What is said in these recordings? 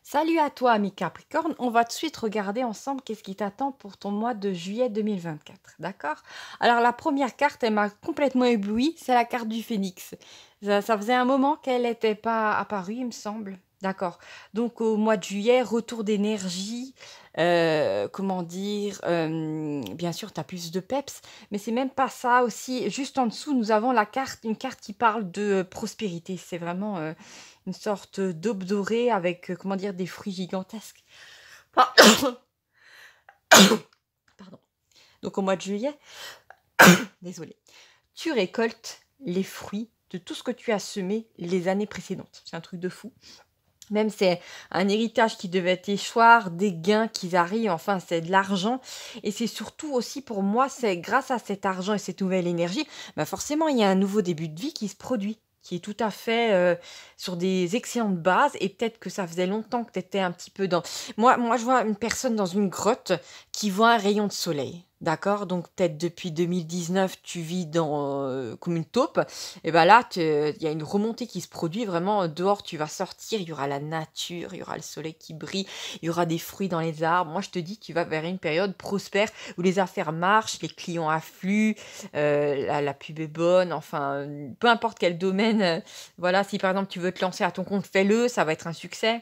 Salut à toi, ami Capricorne. On va tout de suite regarder ensemble qu'est-ce qui t'attend pour ton mois de juillet 2024. D'accord? Alors, la première carte, elle m'a complètement éblouie. C'est la carte du phénix. Ça faisait un moment qu'elle n'était pas apparue, il me semble. D'accord. Donc, au mois de juillet, retour d'énergie. Comment dire? Bien sûr, tu as plus de peps. Mais c'est même pas ça aussi. Juste en dessous, nous avons une carte qui parle de prospérité. C'est vraiment une sorte d'aube dorée avec, comment dire, des fruits gigantesques. Ah, pardon. Donc au mois de juillet, désolé, tu récoltes les fruits de tout ce que tu as semé les années précédentes. C'est un truc de fou. Même c'est un héritage qui devait échoir, des gains qui arrivent, enfin c'est de l'argent. Et c'est surtout aussi pour moi, c'est grâce à cet argent et cette nouvelle énergie, bah forcément il y a un nouveau début de vie qui se produit, qui est tout à fait sur des excellentes bases. Et peut-être que ça faisait longtemps que tu étais un petit peu dans... Moi, je vois une personne dans une grotte qui voit un rayon de soleil. D'accord? Donc peut-être depuis 2019, tu vis comme une taupe. Et ben là, il y a une remontée qui se produit vraiment. Dehors, tu vas sortir, il y aura la nature, il y aura le soleil qui brille, il y aura des fruits dans les arbres. Moi, je te dis, tu vas vers une période prospère où les affaires marchent, les clients affluent, la pub est bonne, enfin, peu importe quel domaine. Voilà, si par exemple tu veux te lancer à ton compte, fais-le, ça va être un succès.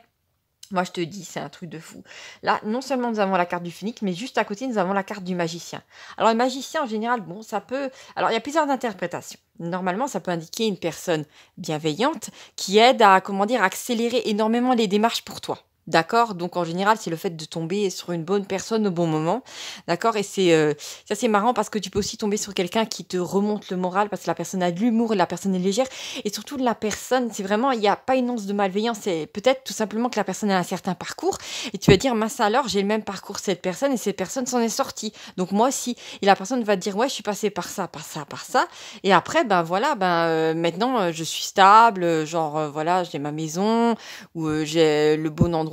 Moi, je te dis, c'est un truc de fou. Là, non seulement nous avons la carte du phénix, mais juste à côté, nous avons la carte du magicien. Alors, le magicien, en général, bon, ça peut... Alors, il y a plusieurs interprétations. Normalement, ça peut indiquer une personne bienveillante qui aide à, comment dire, accélérer énormément les démarches pour toi. D'accord? Donc, en général, c'est le fait de tomber sur une bonne personne au bon moment. D'accord? Et c'est marrant parce que tu peux aussi tomber sur quelqu'un qui te remonte le moral parce que la personne a de l'humour et la personne est légère. Et surtout, la personne, c'est vraiment, il n'y a pas une once de malveillance. C'est peut-être tout simplement que la personne a un certain parcours. Et tu vas dire, mince alors, j'ai le même parcours que cette personne et cette personne s'en est sortie. Donc moi aussi. Et la personne va te dire, ouais, je suis passée par ça, par ça, par ça. Et après, ben voilà, maintenant, je suis stable. Genre, voilà, j'ai ma maison ou j'ai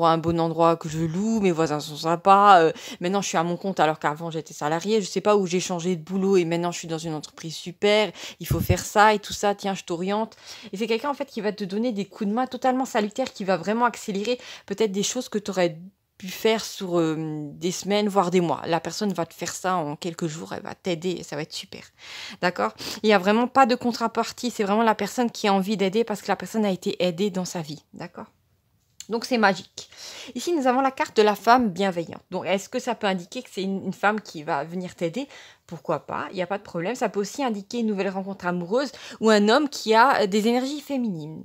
un bon endroit que je loue. Mes voisins sont sympas. Maintenant, je suis à mon compte alors qu'avant, j'étais salariée. Je sais pas où j'ai changé de boulot et maintenant, je suis dans une entreprise super. Il faut faire ça et tout ça. Tiens, je t'oriente. Et c'est quelqu'un en fait qui va te donner des coups de main totalement salutaires, qui va vraiment accélérer peut-être des choses que tu aurais pu faire sur des semaines, voire des mois. La personne va te faire ça en quelques jours, elle va t'aider et ça va être super. D'accord? Il n'y a vraiment pas de contrepartie, c'est vraiment la personne qui a envie d'aider parce que la personne a été aidée dans sa vie. D'accord? Donc c'est magique. Ici, nous avons la carte de la femme bienveillante. Donc est-ce que ça peut indiquer que c'est une femme qui va venir t'aider? Pourquoi pas? Il n'y a pas de problème. Ça peut aussi indiquer une nouvelle rencontre amoureuse ou un homme qui a des énergies féminines.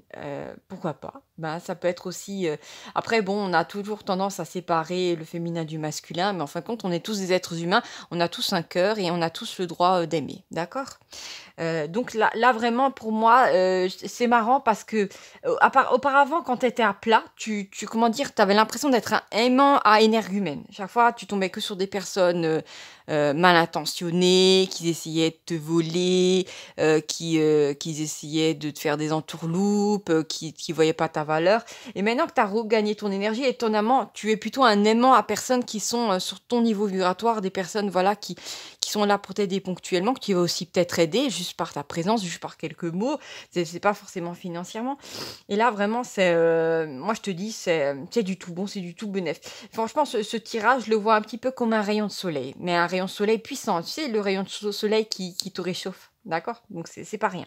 Pourquoi pas? Ben, ça peut être aussi... Après, bon, on a toujours tendance à séparer le féminin du masculin, mais en fin de compte, on est tous des êtres humains, on a tous un cœur et on a tous le droit d'aimer. D'accord? Donc là, vraiment, pour moi, c'est marrant parce que auparavant, quand tu étais à plat, comment dire, tu avais l'impression d'être un aimant à énergumène. Chaque fois, tu tombais que sur des personnes mal intentionnées, qui essayaient de te voler, qui essayaient de te faire des entourloupes, qui voyaient pas ta valeur. Et maintenant que tu as regagné ton énergie, étonnamment, tu es plutôt un aimant à personnes qui sont sur ton niveau vibratoire, des personnes voilà, qui sont là pour t'aider ponctuellement, que tu vas aussi peut-être aider juste par ta présence, juste par quelques mots. C'est pas forcément financièrement. Et là, vraiment, moi, je te dis, c'est du tout bon, c'est du tout bénef. Franchement, ce tirage, je le vois un petit peu comme un rayon de soleil, mais un rayon de soleil puissant. Tu sais, le rayon de soleil qui te réchauffe. D'accord? Donc, c'est pas rien.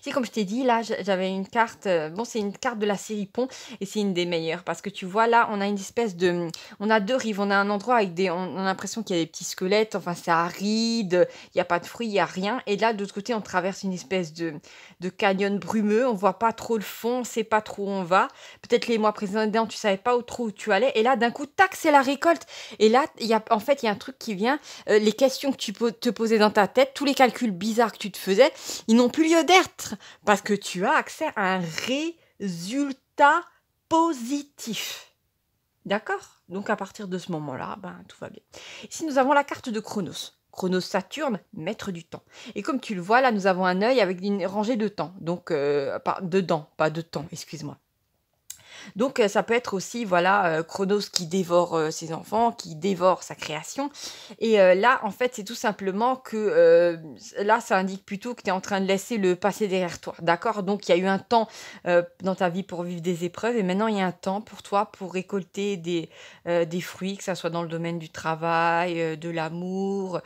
C'est comme je t'ai dit, là, j'avais une carte. Bon, c'est une carte de la série Pont et c'est une des meilleures parce que tu vois, là, on a une espèce de. On a deux rives. On a un endroit avec des. On a l'impression qu'il y a des petits squelettes. Enfin, c'est aride. Il n'y a pas de fruits, il n'y a rien. Et là, de l'autre côté, on traverse une espèce de canyon brumeux. On voit pas trop le fond. On sait pas trop où on va. Peut-être les mois précédents, tu savais pas trop où tu allais. Et là, d'un coup, tac, c'est la récolte. Et là, en fait, il y a un truc qui vient. Les questions que tu peux te poser dans ta tête, tous les calculs bizarres que tu te faisais, ils n'ont plus lieu d'être parce que tu as accès à un résultat positif. D'accord? Donc à partir de ce moment-là, tout va bien. Ici, nous avons la carte de Chronos. Chronos Saturne, maître du temps. Et comme tu le vois, là, nous avons un œil avec une rangée de temps. Donc, pas de temps, excuse-moi. Donc, ça peut être aussi, voilà, Chronos qui dévore ses enfants, qui dévore sa création. Et là, en fait, c'est tout simplement que là, ça indique plutôt que tu es en train de laisser le passé derrière toi. D'accord? Donc, il y a eu un temps dans ta vie pour vivre des épreuves et maintenant, il y a un temps pour toi pour récolter des fruits, que ça soit dans le domaine du travail, de l'amour,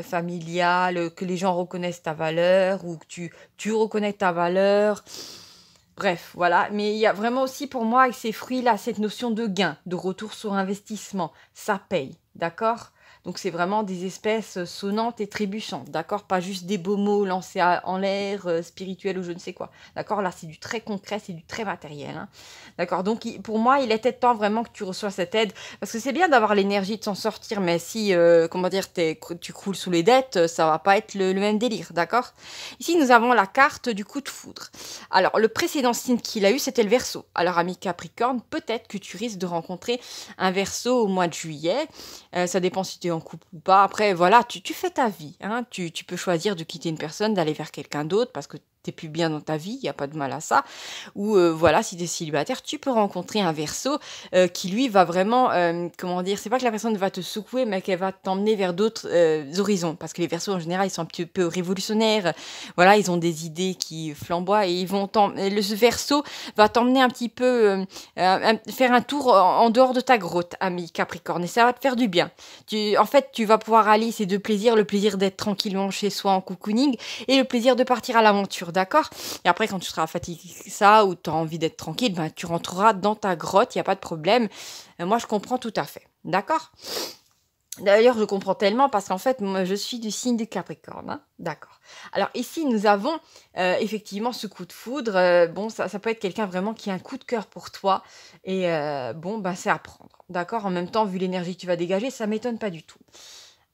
familial, que les gens reconnaissent ta valeur ou que tu reconnais ta valeur. Bref, voilà. Mais il y a vraiment aussi pour moi avec ces fruits-là cette notion de gain, de retour sur investissement. Ça paye, d'accord? Donc c'est vraiment des espèces sonnantes et trébuchantes, d'accord? Pas juste des beaux mots lancés en l'air, spirituels ou je ne sais quoi. D'accord? Là, c'est du très concret, c'est du très matériel, hein. D'accord? Donc pour moi, il était temps vraiment que tu reçois cette aide. Parce que c'est bien d'avoir l'énergie de s'en sortir, mais si, comment dire, tu croules sous les dettes, ça va pas être le même délire, d'accord? Ici, nous avons la carte du coup de foudre. Alors, le précédent signe qu'il a eu, c'était le Verseau. Alors, ami Capricorne, peut-être que tu risques de rencontrer un Verseau au mois de juillet. Ça dépend si tu es en couple ou pas. Après, voilà, tu fais ta vie, hein. Tu peux choisir de quitter une personne, d'aller vers quelqu'un d'autre parce que t'es plus bien dans ta vie, il n'y a pas de mal à ça. Ou voilà, si tu es célibataire, tu peux rencontrer un Verseau qui lui va vraiment, comment dire, c'est pas que la personne va te secouer, mais qu'elle va t'emmener vers d'autres horizons. Parce que les Verseaux, en général, ils sont un petit peu révolutionnaires. Voilà, ils ont des idées qui flamboient et ils vont le Verseau va t'emmener un petit peu faire un tour en dehors de ta grotte, ami Capricorne, et ça va te faire du bien. En fait, tu vas pouvoir allier ces deux plaisirs, le plaisir d'être tranquillement chez soi en cocooning et le plaisir de partir à l'aventure, d'accord? Et après, quand tu seras fatigué de ça ou tu as envie d'être tranquille, ben, tu rentreras dans ta grotte, il n'y a pas de problème. Moi, je comprends tout à fait, d'accord? D'ailleurs, je comprends tellement parce qu'en fait, moi, je suis du signe de Capricorne, hein. D'accord. Alors ici, nous avons effectivement ce coup de foudre. Bon, ça peut être quelqu'un vraiment qui a un coup de cœur pour toi. Et bon, bah, c'est à prendre. D'accord? En même temps, vu l'énergie que tu vas dégager, ça m'étonne pas du tout.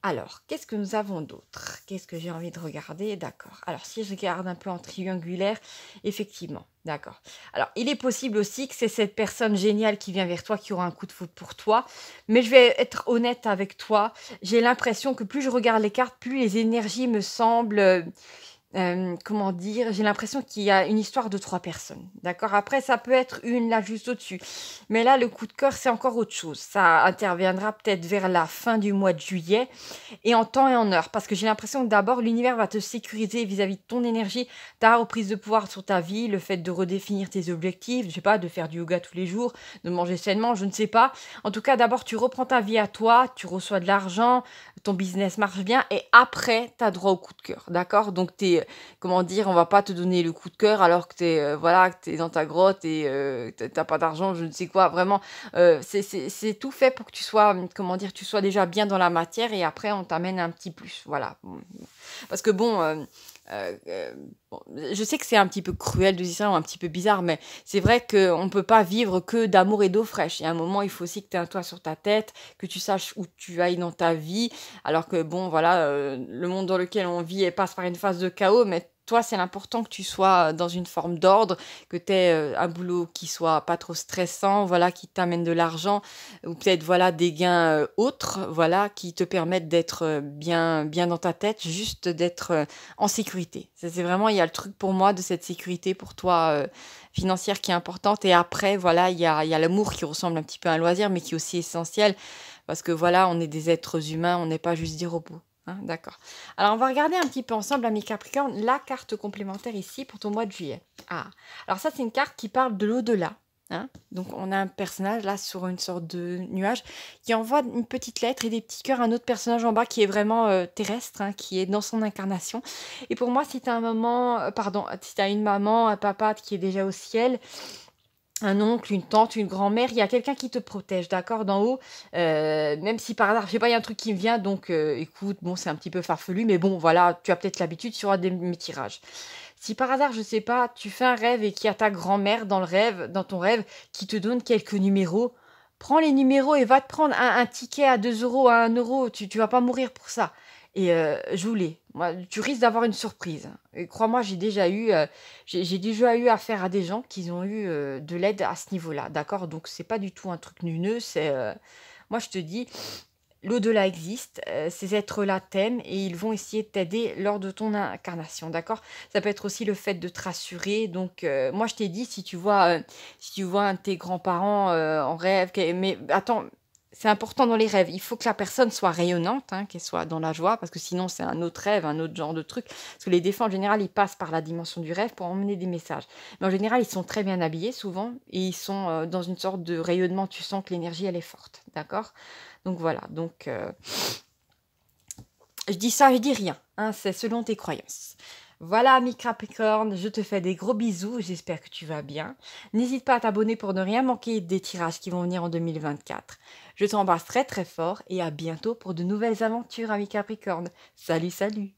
Alors, qu'est-ce que nous avons d'autre? Qu'est-ce que j'ai envie de regarder? D'accord. Alors, si je regarde un peu en triangulaire, effectivement, d'accord. Alors, il est possible aussi que c'est cette personne géniale qui vient vers toi qui aura un coup de foudre pour toi. Mais je vais être honnête avec toi. J'ai l'impression que plus je regarde les cartes, plus les énergies me semblent comment dire, j'ai l'impression qu'il y a une histoire de 3 personnes, d'accord? Après, ça peut être une là juste au-dessus, mais là, le coup de cœur, c'est encore autre chose. Ça interviendra peut-être vers la fin du mois de juillet et en temps et en heure, parce que j'ai l'impression que d'abord, l'univers va te sécuriser vis-à-vis de ton énergie, ta reprise de pouvoir sur ta vie, le fait de redéfinir tes objectifs, je sais pas, de faire du yoga tous les jours, de manger sainement, je ne sais pas. En tout cas, d'abord, tu reprends ta vie à toi, tu reçois de l'argent, ton business marche bien et après, tu as droit au coup de cœur, d'accord? Donc, comment dire, on va pas te donner le coup de cœur alors que voilà, que t'es dans ta grotte et t'as pas d'argent, je ne sais quoi. Vraiment, c'est tout fait pour que tu sois, comment dire, tu sois déjà bien dans la matière et après, on t'amène un petit plus. Voilà. Parce que bon, bon, je sais que c'est un petit peu cruel de dire ça ou un petit peu bizarre, mais c'est vrai qu'on ne peut pas vivre que d'amour et d'eau fraîche. Il y a un moment, il faut aussi que tu aies un toit sur ta tête, que tu saches où tu ailles dans ta vie. Alors que bon, voilà, le monde dans lequel on vit passe par une phase de chaos, mais toi, c'est important que tu sois dans une forme d'ordre, que tu aies un boulot qui soit pas trop stressant, voilà, qui t'amène de l'argent, ou peut-être voilà des gains autres, voilà, qui te permettent d'être bien dans ta tête, juste d'être en sécurité. Ça, c'est vraiment, il y a le truc pour moi de cette sécurité pour toi financière qui est importante. Et après, voilà, il y a l'amour qui ressemble un petit peu à un loisir, mais qui est aussi essentiel parce que voilà, on est des êtres humains, on n'est pas juste des robots, hein, d'accord. Alors, on va regarder un petit peu ensemble, ami Capricorne, la carte complémentaire ici pour ton mois de juillet. Ah, alors ça, c'est une carte qui parle de l'au-delà. Hein. Donc, on a un personnage là sur une sorte de nuage qui envoie une petite lettre et des petits cœurs à un autre personnage en bas qui est vraiment terrestre, hein, qui est dans son incarnation. Et pour moi, si tu as si tu as une maman, un papa qui est déjà au ciel, un oncle, une tante, une grand-mère, il y a quelqu'un qui te protège, d'accord, d'en haut. Même si par hasard, je sais pas, il y a un truc qui me vient, donc écoute, bon, c'est un petit peu farfelu, mais bon, voilà, tu as peut-être l'habitude, tu auras mes tirages. Si par hasard, je sais pas, tu fais un rêve et qu'il y a ta grand-mère dans ton rêve, qui te donne quelques numéros, prends les numéros et va te prendre un ticket à 2 euros, à 1 euro, tu vas pas mourir pour ça. Et joue-les. Moi, tu risques d'avoir une surprise. Et crois-moi, j'ai déjà eu affaire à des gens qui ont eu de l'aide à ce niveau-là, d'accord? Donc, c'est pas du tout un truc neuneux, moi, je te dis, l'au-delà existe, ces êtres-là t'aiment et ils vont essayer de t'aider lors de ton incarnation, d'accord? Ça peut être aussi le fait de te rassurer. Donc, moi, je t'ai dit, si tu vois un de tes grands-parents en rêve, mais attends, c'est important dans les rêves. Il faut que la personne soit rayonnante, hein, qu'elle soit dans la joie, parce que sinon, c'est un autre rêve, un autre genre de truc. Parce que les défunts, en général, ils passent par la dimension du rêve pour emmener des messages. Mais en général, ils sont très bien habillés, souvent, et ils sont dans une sorte de rayonnement. Tu sens que l'énergie, elle est forte, d'accord? Donc voilà, donc je dis ça, je dis rien, hein, c'est selon tes croyances. Voilà, ami Capricorne, je te fais des gros bisous, j'espère que tu vas bien. N'hésite pas à t'abonner pour ne rien manquer des tirages qui vont venir en 2024. Je t'embrasse très très fort et à bientôt pour de nouvelles aventures, ami Capricorne. Salut, salut!